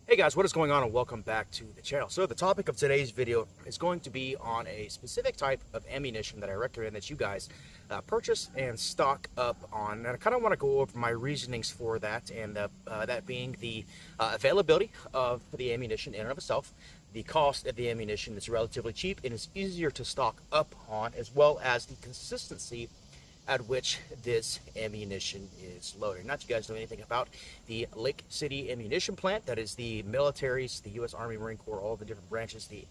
Hey guys, what is going on, and welcome back to the channel. So the topic of today's video is going to be on a specific type of ammunition that I recommend that you guys purchase and stock up on. And I kind of want to go over my reasonings for that, and that being the availability of the ammunition in and of itself, the cost of the ammunition is relatively cheap and is easier to stock up on, as well as the consistency at which this ammunition is loaded. Not you guys know anything about the Lake City ammunition plant. That is the military's, the U.S. Army, Marine Corps, all the different branches, the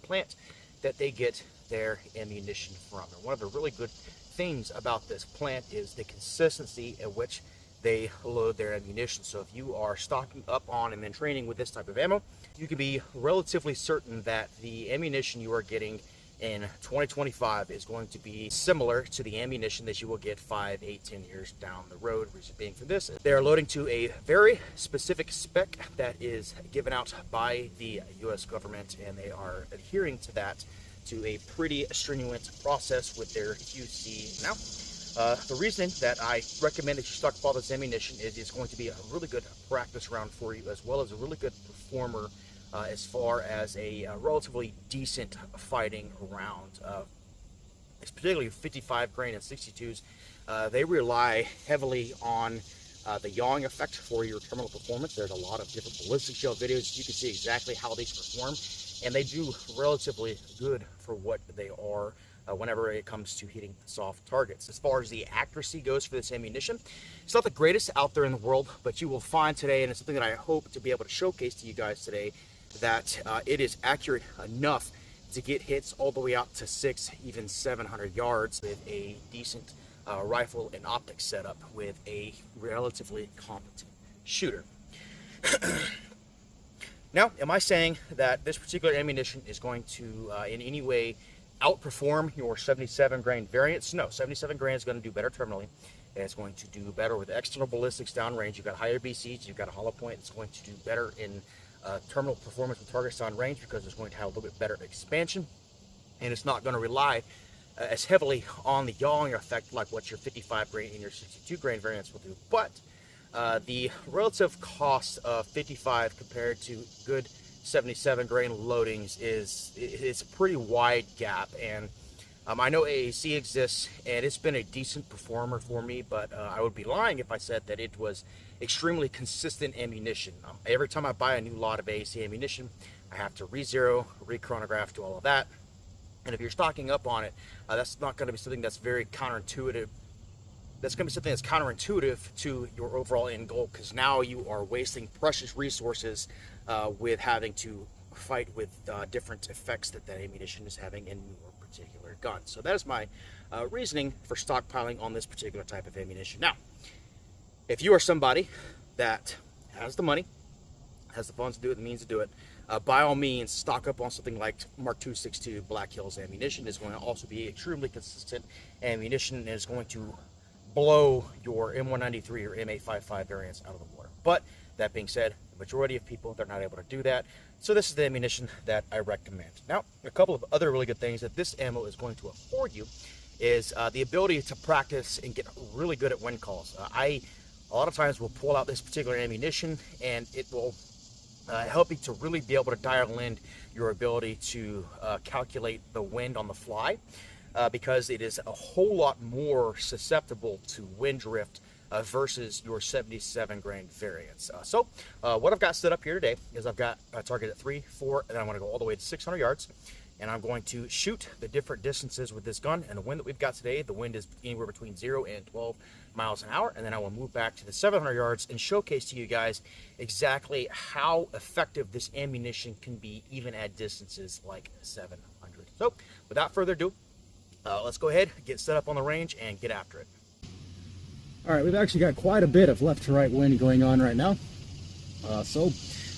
plant that they get their ammunition from. And one of the really good things about this plant is the consistency at which they load their ammunition. So if you are stocking up on and then training with this type of ammo, you can be relatively certain that the ammunition you are getting in 2025 is going to be similar to the ammunition that you will get 5, 8, 10 years down the road. Reason being for this, they are loading to a very specific spec that is given out by the U.S. government, and they are adhering to that to a pretty stringent process with their QC. Now, the reason that I recommend that you stockpile this ammunition is it's going to be a really good practice round for you, as well as a really good performer as far as a relatively decent fighting round. It's particularly 55 grain and 62s. They rely heavily on the yawing effect for your terminal performance. There's a lot of different ballistic shell videos. You can see exactly how these perform, and they do relatively good for what they are whenever it comes to hitting soft targets. As far as the accuracy goes for this ammunition, it's not the greatest out there in the world, but you will find today, and it's something that I hope to be able to showcase to you guys today, that it is accurate enough to get hits all the way out to 600, even 700 yards with a decent rifle and optics setup with a relatively competent shooter. Now, am I saying that this particular ammunition is going to in any way outperform your 77 grain variants? No, 77 grain is going to do better terminally. It's going to do better with external ballistics downrange. You've got higher BCs, you've got a hollow point. It's going to do better in terminal performance with targets on range because it's going to have a little bit better expansion, and it's not going to rely as heavily on the yawing effect like what your 55 grain and your 62 grain variants will do. But the relative cost of 55 compared to good 77 grain loadings is a pretty wide gap, and I know AAC exists, and it's been a decent performer for me, but I would be lying if I said that it was extremely consistent ammunition. Every time I buy a new lot of AAC ammunition, I have to re-zero, re-chronograph, do all of that. And if you're stocking up on it, that's not going to be something that's very counterintuitive. That's going to be something that's counterintuitive to your overall end goal, because now you are wasting precious resources with having to fight with different effects that ammunition is having in your particular gun. So that is my reasoning for stockpiling on this particular type of ammunition. Now, if you are somebody that has the money, has the funds to do it, the means to do it, by all means, stock up on something like Mark 262 Black Hills ammunition. Is going to also be extremely consistent ammunition, and is going to blow your M193 or M855 variants out of the water. But that being said, the majority of people, they're not able to do that. So this is the ammunition that I recommend. Now, a couple of other really good things that this ammo is going to afford you is the ability to practice and get really good at wind calls. A lot of times will pull out this particular ammunition, and it will help you to really be able to dial in your ability to calculate the wind on the fly, because it is a whole lot more susceptible to wind drift versus your 77 grain variants. So what I've got set up here today is I've got a target at 3, 4, and I'm going to go all the way to 600 yards. And I'm going to shoot the different distances with this gun. And the wind that we've got today, the wind is anywhere between 0 and 12 miles an hour. And then I will move back to the 700 yards and showcase to you guys exactly how effective this ammunition can be, even at distances like 700. So without further ado, let's go ahead, get set up on the range, and get after it. All right, we've actually got quite a bit of left to right wind going on right now. So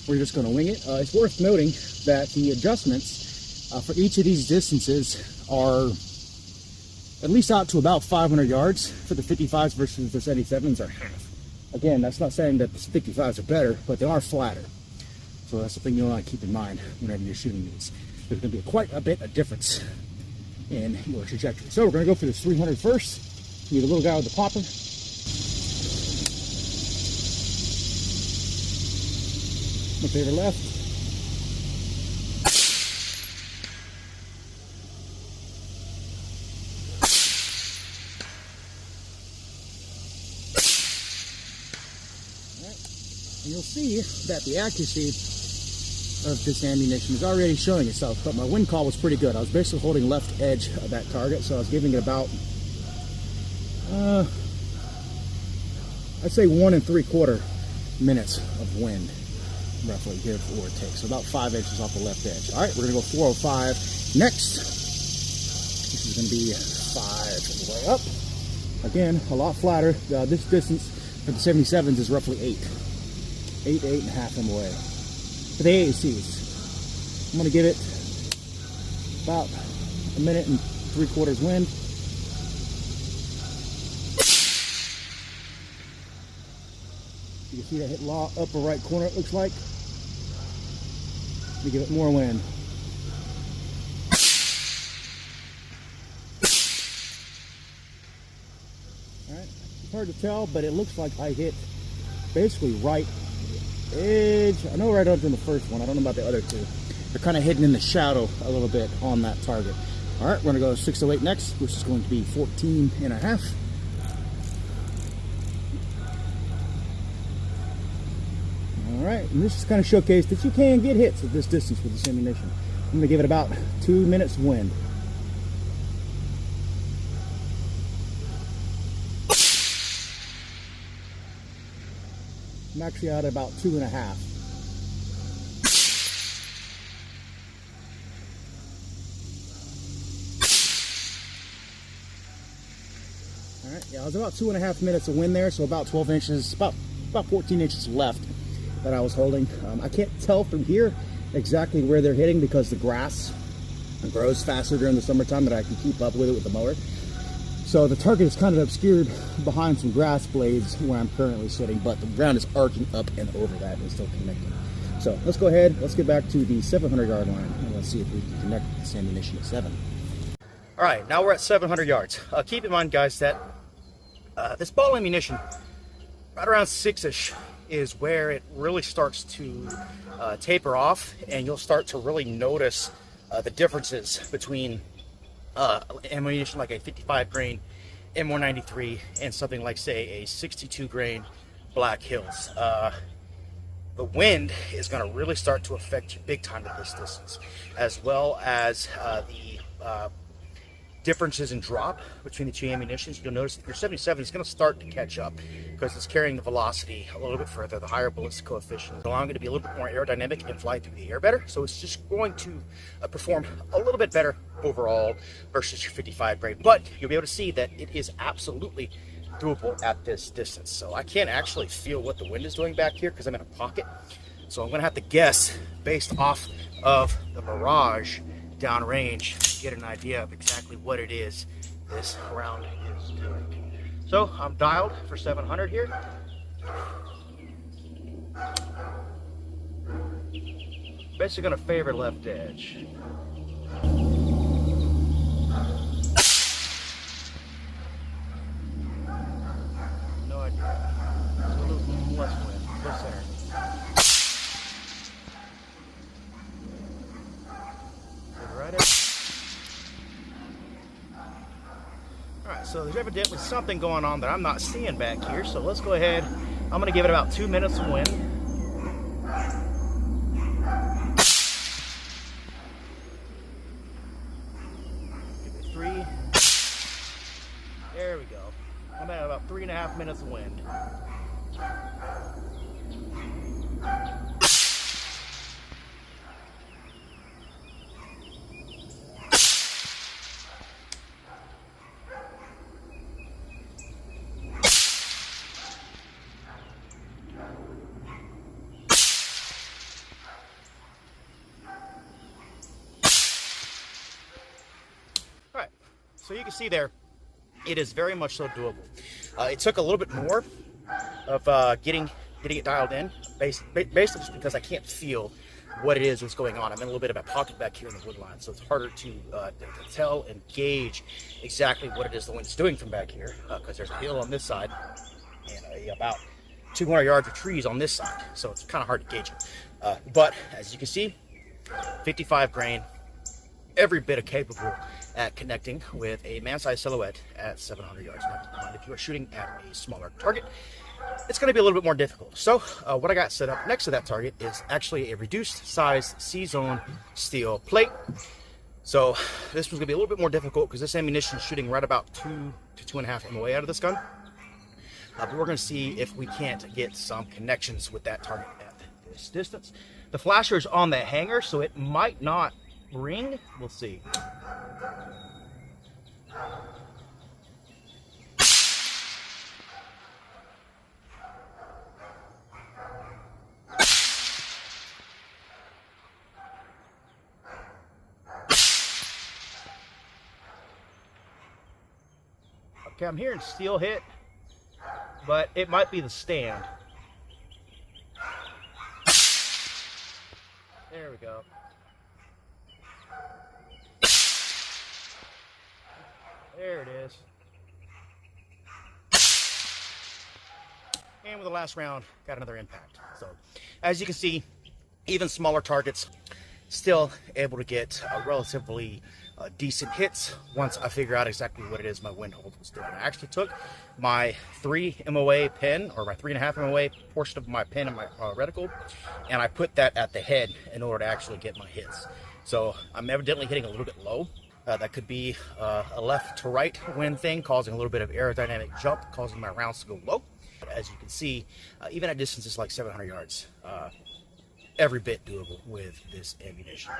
we're just going to wing it. It's worth noting that the adjustments for each of these distances are at least out to about 500 yards for the 55s versus the 77s are half. Again, that's not saying that the 55s are better, but they are flatter. So that's something you'll want to keep in mind whenever you're shooting these. There's going to be quite a bit of difference in your trajectory. So we're going to go for this 300 first. Need a little guy with the popper. My favorite left. All right. And you'll see that the accuracy of this ammunition is already showing itself, but my wind call was pretty good. I was basically holding left edge of that target, so I was giving it about I'd say 1 3/4 minutes of wind, roughly, give or take. So about 5 inches off the left edge. All right, we're gonna go 405 next. This is gonna be 5 on the way up. Again, a lot flatter. This distance for the 77s is roughly 8.5 on the way. For the AACs, I'm gonna give it about 1 minute and 3/4 wind. You can see that hit upper right corner, it looks like. Let me give it more wind. Alright, it's hard to tell, but it looks like I hit basically right edge. I know right up in the first one. I don't know about the other two. They're kind of hidden in the shadow a little bit on that target. Alright, we're going to go 608 next, which is going to be 14.5. Alright, and this is kind of showcased that you can get hits at this distance with this ammunition. I'm going to give it about 2 minutes wind. I'm actually out at about 2.5. Alright, yeah, I was about 2.5 minutes of wind there, so about 12 inches, about 14 inches left that I was holding. I can't tell from here exactly where they're hitting because the grass grows faster during the summertime than I can keep up with it with the mower. So the target is kind of obscured behind some grass blades where I'm currently sitting, but the ground is arcing up and over that and still connecting. So let's go ahead, let's get back to the 700 yard line and let's see if we can connect this ammunition at 7. All right, now we're at 700 yards. Keep in mind, guys, that this ball ammunition, right around 6-ish, is where it really starts to taper off, and you'll start to really notice the differences between ammunition like a 55 grain M193 and something like, say, a 62 grain Black Hills. The wind is going to really start to affect you big time at this distance, as well as the differences in drop between the two ammunitions. You'll notice that your 77 is going to start to catch up because it's carrying the velocity a little bit further. The higher ballistic coefficient is allowing it to be a little bit more aerodynamic and fly through the air better. So it's just going to perform a little bit better overall versus your 55 grain. But you'll be able to see that it is absolutely doable at this distance. So I can't actually feel what the wind is doing back here because I'm in a pocket. So I'm going to have to guess based off of the mirage downrange, get an idea of exactly what it is this round is doing. So I'm dialed for 700 here. Basically going to favor left edge. No idea. It's a little less wind, less center. Alright, so there's evidently something going on that I'm not seeing back here, so let's go ahead. I'm going to give it about 2 minutes of wind. Give it 3. There we go. I'm at about 3.5 minutes of wind. Alright, so you can see there, it is very much so doable. It took a little bit more of getting it dialed in, basically just because I can't feel what it is that's going on. I'm in a little bit of a pocket back here in the wood line, so it's harder to tell and gauge exactly what it is the wind's doing from back here, because there's a hill on this side and about 200 yards of trees on this side, so it's kind of hard to gauge it. But as you can see, 55 grain, every bit of capable at connecting with a man-sized silhouette at 700 yards. Now, if you are shooting at a smaller target, it's going to be a little bit more difficult. So what I got set up next to that target is actually a reduced size C-zone steel plate. So this one's going to be a little bit more difficult because this ammunition is shooting right about 2 to 2.5 MOA out of this gun. But we're going to see if we can't get some connections with that target at this distance. The flasher is on the hanger, so it might not ring. We'll see. Okay, I'm hearing steel hit, but it might be the stand. There we go. There it is. And with the last round, got another impact. So, as you can see, even smaller targets, still able to get relatively decent hits once I figure out exactly what it is my wind hold was doing. I actually took my 3 MOA pin, or my 3.5 MOA portion of my pin and my reticle, and I put that at the head in order to actually get my hits. So I'm evidently hitting a little bit low. That could be a left to right wind thing, causing a little bit of aerodynamic jump, causing my rounds to go low. But as you can see, even at distances like 700 yards, every bit doable with this ammunition.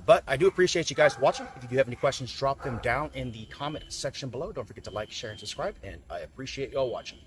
But I do appreciate you guys watching. If you do have any questions, drop them down in the comment section below. Don't forget to like, share, and subscribe, and I appreciate y'all watching.